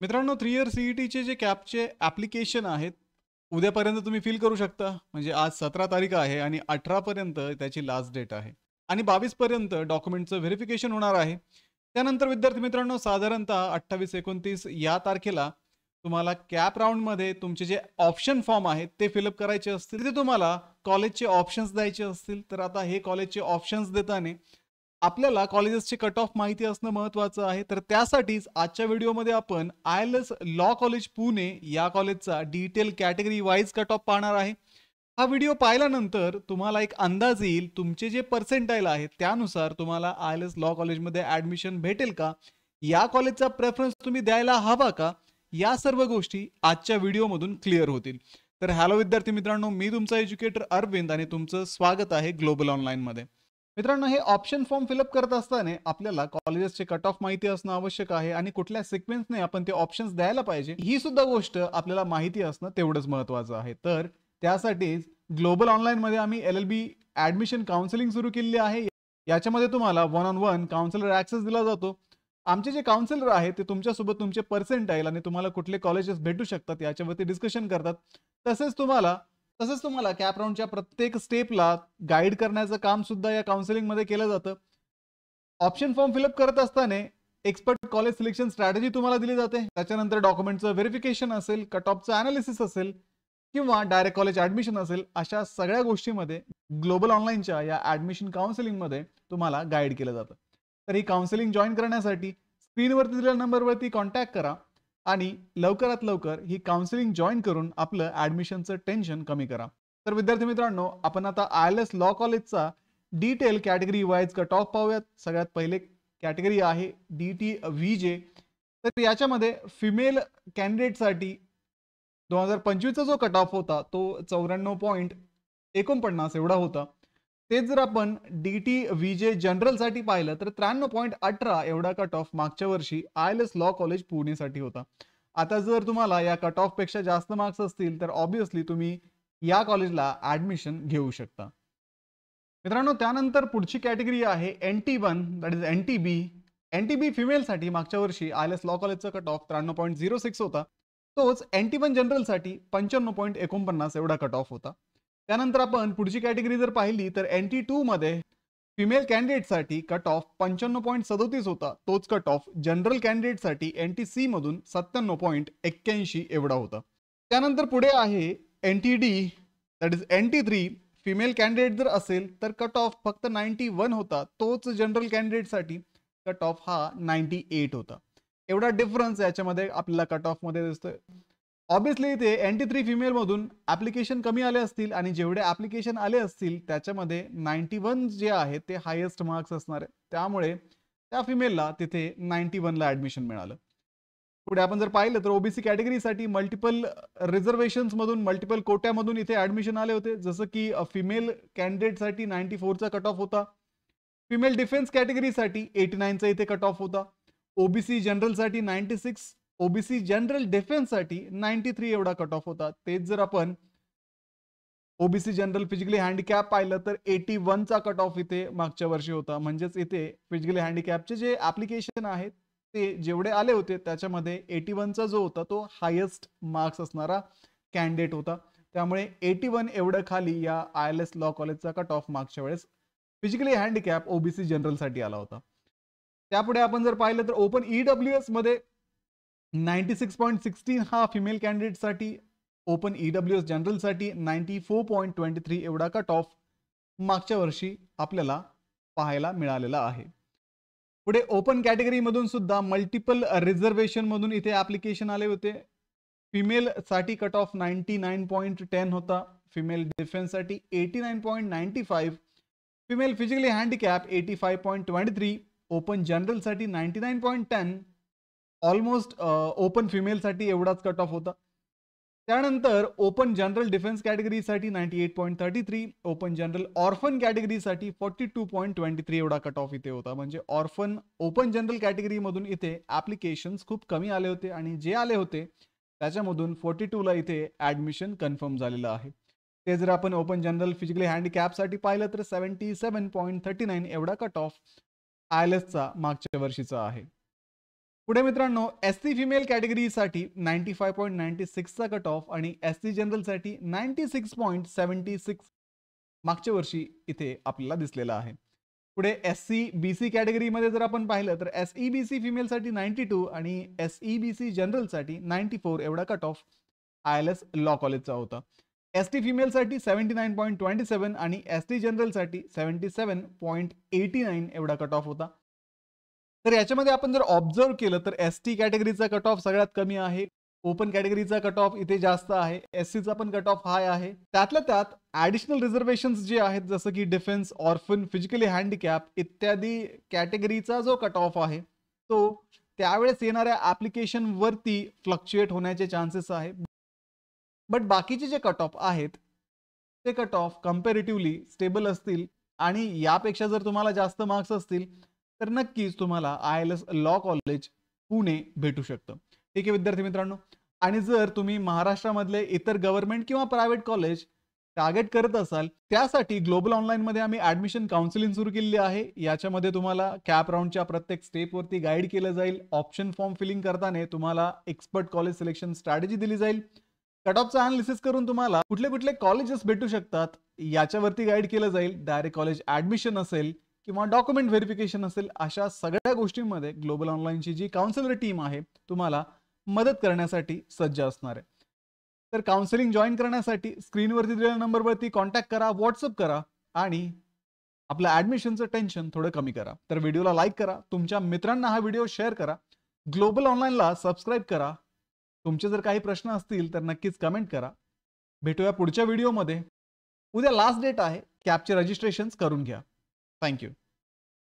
मित्रांनो 3 इयर सीईटीचे जे कॅपचे ॲप्लिकेशन आहेत, उद्यापर्यंत तुम्ही फिल करू शकता. म्हणजे आज 17 तारीख आहे आणि 18 पर्यंत त्याची लास्ट डेट आहे. आणि 22 पर्यंत डॉक्युमेंटचं व्हेरिफिकेशन होणार आहे. त्यानंतर विद्यार्थी मित्रांनो साधारणतः 28-29 या तारखेला तुम्हाला कॅप राउंडमध्ये तुमचे जे ऑप्शन फॉर्म आहेत ते फिलअप करायचे असतील. तिथे तुम्हाला कॉलेजचे ऑप्शन्स द्यायचे असतील. तर आता हे कॉलेजचे ऑप्शन्स देताना आपल्याला कॉलेजेसचे कट ऑफ माहिती असणं महत्त्वाचं आहे. तर त्यासाठीच आजच्या व्हिडिओमध्ये आपण ILS लॉ कॉलेज पुणे या कॉलेजचा detail category wise cut off पाहणार आहे. हा व्हिडिओ पाहिल्यानंतर तुम्हाला एक अंदाज येईल तुमचे जे पर्सेंटाईल आहेत त्यानुसार तुम्हाला ILS लॉ कॉलेजमध्ये ॲडमिशन भेटेल का, या कॉलेजचा प्रेफरन्स तुम्ही द्यायला हवा का, या सर्व गोष्टी आजच्या व्हिडिओमधून क्लिअर होतील. तर हॅलो विद्यार्थी मित्रांनो, मी तुमचा एज्युकेटर अरविंद आणि तुमचं स्वागत आहे ग्लोबल ऑनलाईनमध्ये. मित्रांनो, हे ऑप्शन फॉर्म फिलअप करत असताना आपल्याला कॉलेजेसचे कट ऑफ माहिती असणं आवश्यक आहे आणि कुठल्या सिक्वेन्सने आपण ते ऑप्शन्स द्यायला पाहिजे ही सुद्धा गोष्ट आपल्याला माहिती असणं तेवढंच महत्त्वाचं आहे. तर त्यासाठीच ग्लोबल ऑनलाईनमध्ये आम्ही LLB ॲडमिशन काउन्सिलिंग सुरू केलेली आहे. याच्यामध्ये तुम्हाला 1-on-1 काउन्सिलर ॲक्सेस दिला जातो. आमचे जे काउन्सिलर आहेत ते तुमच्यासोबत तुमचे पर्सेंटाईल आणि तुम्हाला कुठले कॉलेजेस भेटू शकतात याच्यावरती डिस्कशन करतात. तसेच तुम्हाला कॅप राउंडच्या प्रत्येक स्टेपला गाईड करण्याचं काम सुद्धा या काउन्सिलिंगमध्ये केलं जातं. ऑप्शन फॉर्म फिलअप करत असताना एक्सपर्ट कॉलेज सिलेक्शन स्ट्रॅटेजी तुम्हाला दिली जाते. त्याच्यानंतर डॉक्युमेंटचं व्हेरिफिकेशन असेल, कट ऑफचं अनालिसिस असेल किंवा डायरेक्ट कॉलेज ॲडमिशन असेल, अशा सगळ्या गोष्टींमध्ये ग्लोबल ऑनलाईनच्या या ॲडमिशन काउन्सिलिंगमध्ये तुम्हाला गाईड केलं जातं. तर ही काउन्सिलिंग जॉईन करण्यासाठी स्क्रीनवरती दिलेल्या नंबरवरती कॉन्टॅक्ट करा आणि लवकरात लवकर ही काउन्सिलिंग जॉईन करून आपलं ॲडमिशनचं टेन्शन कमी करा. तर विद्यार्थी मित्रांनो, आपण आता ILS लॉ कॉलेजचा detail category wise cut off पाहूयात. सगळ्यात पहिले कॅटेगरी आहे DTVJ. तर याच्यामध्ये फिमेल कॅन्डिडेटसाठी 2025चा जो कट ऑफ होता तो 94.49 एवढा होता. तेच जर आपण DTVJ जनरलसाठी पाहिलं तर 93.18 एवढा कट ऑफ मागच्या वर्षी ILS लॉ कॉलेज पुणेसाठी होता. आता जर तुम्हाला या कट ऑफ पेक्षा जास्त मार्क्स असतील तर ऑब्विसली तुम्ही या कॉलेजला ॲडमिशन घेऊ शकता. मित्रांनो, त्यानंतर पुढची कॅटेगरी आहे NT1, that is NTB. NTB फिमेलसाठी मागच्या वर्षी ILS लॉ कॉलेजचा कट ऑफ 93.06 होता. तोच NT1 जनरलसाठी 95.49 एवढा कट ऑफ होता. त्यानंतर आपण पुढची कॅटेगरी जर पाहिली तर NT2 मध्ये फिमेल कॅन्डिडेटसाठी कट ऑफ 95.37 होता. तोच कट ऑफ जनरल कॅन्डिडेटसाठी NTC मधून 97.81 एवढा होता. त्यानंतर पुढे आहे NTD, that is NT3. Female candidate जर असेल तर कट ऑफ फक्त 91 होता. तोच जनरल कॅन्डिडेटसाठी कट ऑफ हा 98 होता. एवढा डिफरन्स याच्यामध्ये आपल्याला कट ऑफमध्ये दिसतोय. ऑब्विसली इथे NT3 फिमेलमधून ॲप्लिकेशन कमी आले असतील आणि जेवढे ॲप्लिकेशन आले असतील त्याच्यामध्ये 91 जे आहे ते हायेस्ट मार्क्स असणार आहे. त्यामुळे त्या फिमेलला तिथे 91ला ॲडमिशन मिळालं. पुढे आपण जर पाहिलं तर OBC कॅटेगरीसाठी मल्टिपल रिझर्वेशन्समधून, मल्टिपल कोट्यामधून इथे ॲडमिशन आले होते. जसं की फिमेल कॅन्डिडेटसाठी 94चा कट ऑफ होता. फिमेल डिफेन्स कॅटेगरीसाठी 89चा इथे कट ऑफ होता. OBC जनरलसाठी 96, OBC जनरल डिफेन्ससाठी 93 एवढा कट ऑफ होता. तेच जर आपण OBC जनरल फिजिकली हँडिकॅप पाहिलं तर 81चा कट ऑफ इथे मागच्या वर्षी होता. म्हणजेच इथे फिजिकली हँडिकॅपचे जे ॲप्लिकेशन आहेत ते जेवढे आले होते त्याच्यामध्ये 81चा जो होता तो हायेस्ट मार्क्स असणारा कॅन्डिडेट होता. त्यामुळे 81 एवढं खाली या ILS लॉ कॉलेजचा कट ऑफ मागच्या वेळेस फिजिकली हँडिकॅप OBC जनरलसाठी आला होता. त्यापुढे आपण जर पाहिलं तर ओपन EWS मध्ये 96.16 हा फिमेल कॅन्डिडेटसाठी, ओपन EWS जनरलसाठी 94.23 एवढा कट ऑफ मागच्या वर्षी आपल्याला पाहायला मिळालेला आहे. पुढे ओपन कॅटेगरीमधून सुद्धा मल्टिपल रिझर्वेशनमधून इथे ॲप्लिकेशन आले होते. फिमेलसाठी कट ऑफ 99.10 होता. फिमेल डिफेन्ससाठी 89.95, फिमेल फिजिकली हँडिकॅप 85.23, ओपन जनरलसाठी 99.10, ऑलमोस्ट ओपन फिमेलसाठी एवढाच कट ऑफ होता. त्यानंतर ओपन जनरल डिफेन्स कॅटेगरीसाठी 98.33, ओपन जनरल ऑर्फन कॅटेगरीसाठी 42.23 एवढा कट ऑफ इथे होता. म्हणजे ऑर्फन ओपन जनरल कॅटेगरीमधून इथे ॲप्लिकेशन्स खूप कमी आले होते आणि जे आले होते त्याच्यामधून 42ला इथे ॲडमिशन कन्फर्म झालेलं आहे. ते जर आपण ओपन जनरल फिजिकली हँडिकॅपसाठी पाहिलं तर 77.39 एवढा कट ऑफ ILSचा मागच्या वर्षीचा आहे. पुढे मित्रांनो, एससी फिमेल कॅटेगरीसाठी 95.96 चा कट ऑफ आणि एससी जनरलसाठी 96.76 मागच्या वर्षी इथे आपल्याला दिसलेला आहे. पुढे एससी बीसी कॅटेगरीमध्ये जर आपण पाहिलं तर एसईबीसी फिमेलसाठी 92 आणि एसईबीसी जनरलसाठी 94 एवढा कट ऑफ ILS लॉ कॉलेजचा होता. एसटी फिमेलसाठी 79.27 आणि एसटी जनरलसाठी 77.89 एवढा कट ऑफ होता. तर याच्यामध्ये आपण जर ऑब्झर्व केलं तर एसटी कॅटेगरीचा कट ऑफ सगळ्यात कमी आहे. ओपन कॅटेगरीचा कट ऑफ इथे जास्त आहे. एससीचा पण कट ऑफ हाय आहे. त्यातल्या त्यात ऍडिशनल रिझर्वेशन्स जे आहेत जसं की डिफेन्स, ऑर्फन, फिजिकली हँडिकॅप इत्यादी कॅटेगरीचा जो कट ऑफ आहे तो त्यावेळेस येणाऱ्या ऍप्लिकेशन वरती फ्लक्च्युएट होण्याचे चान्सेस आहे. बट बाकीचे जे कट ऑफ आहेत ते कट ऑफ कंपॅरेटिव्हली स्टेबल असतील आणि यापेक्षा जर तुम्हाला जास्त मार्क्स असतील तर नक्कीच तुम्हाला ILS लॉ कॉलेज पुणे भेटू शकतं. ठीक आहे विद्यार्थी मित्रांनो. आणि जर तुम्ही महाराष्ट्रामधले इतर गव्हर्नमेंट किंवा प्रायव्हेट कॉलेज टार्गेट करत असाल त्यासाठी ग्लोबल ऑनलाईन मध्ये आम्ही ऍडमिशन काउन्सिलिंग सुरू केलेली आहे. याच्यामध्ये तुम्हाला कॅप राऊंडच्या प्रत्येक स्टेपवरती गाईड केलं जाईल. ऑप्शन फॉर्म फिलिंग करताना तुम्हाला एक्सपर्ट कॉलेज सिलेक्शन स्ट्रॅटेजी दिली जाईल. कट ऑफचं अनालिसिस करून तुम्हाला कुठले कुठले कॉलेजेस भेटू शकतात याच्यावरती गाईड केलं जाईल. डायरेक्ट कॉलेज ऍडमिशन असेल किंवा डॉक्युमेंट व्हेरिफिकेशन असेल अशा सगळ्या गोष्टींमध्ये ग्लोबल ऑनलाईनची जी काउन्सिलर टीम आहे तुम्हाला मदत करण्यासाठी सज्ज असणार आहे. तर काउन्सिलिंग जॉईन करण्यासाठी स्क्रीनवरती दिलेल्या नंबरवरती कॉन्टॅक्ट करा, व्हॉट्सअप करा आणि आपलं ऍडमिशनचं टेन्शन थोडं कमी करा. तर व्हिडिओला लाईक करा, तुमच्या मित्रांना हा व्हिडिओ शेअर करा, ग्लोबल ऑनलाईनला सबस्क्राईब करा. तुमचे जर काही प्रश्न असतील तर नक्कीच कमेंट करा. भेटूया पुढच्या व्हिडिओमध्ये. उद्या लास्ट डेट आहे, कॅपचे रजिस्ट्रेशन करून घ्या. थँक्यू.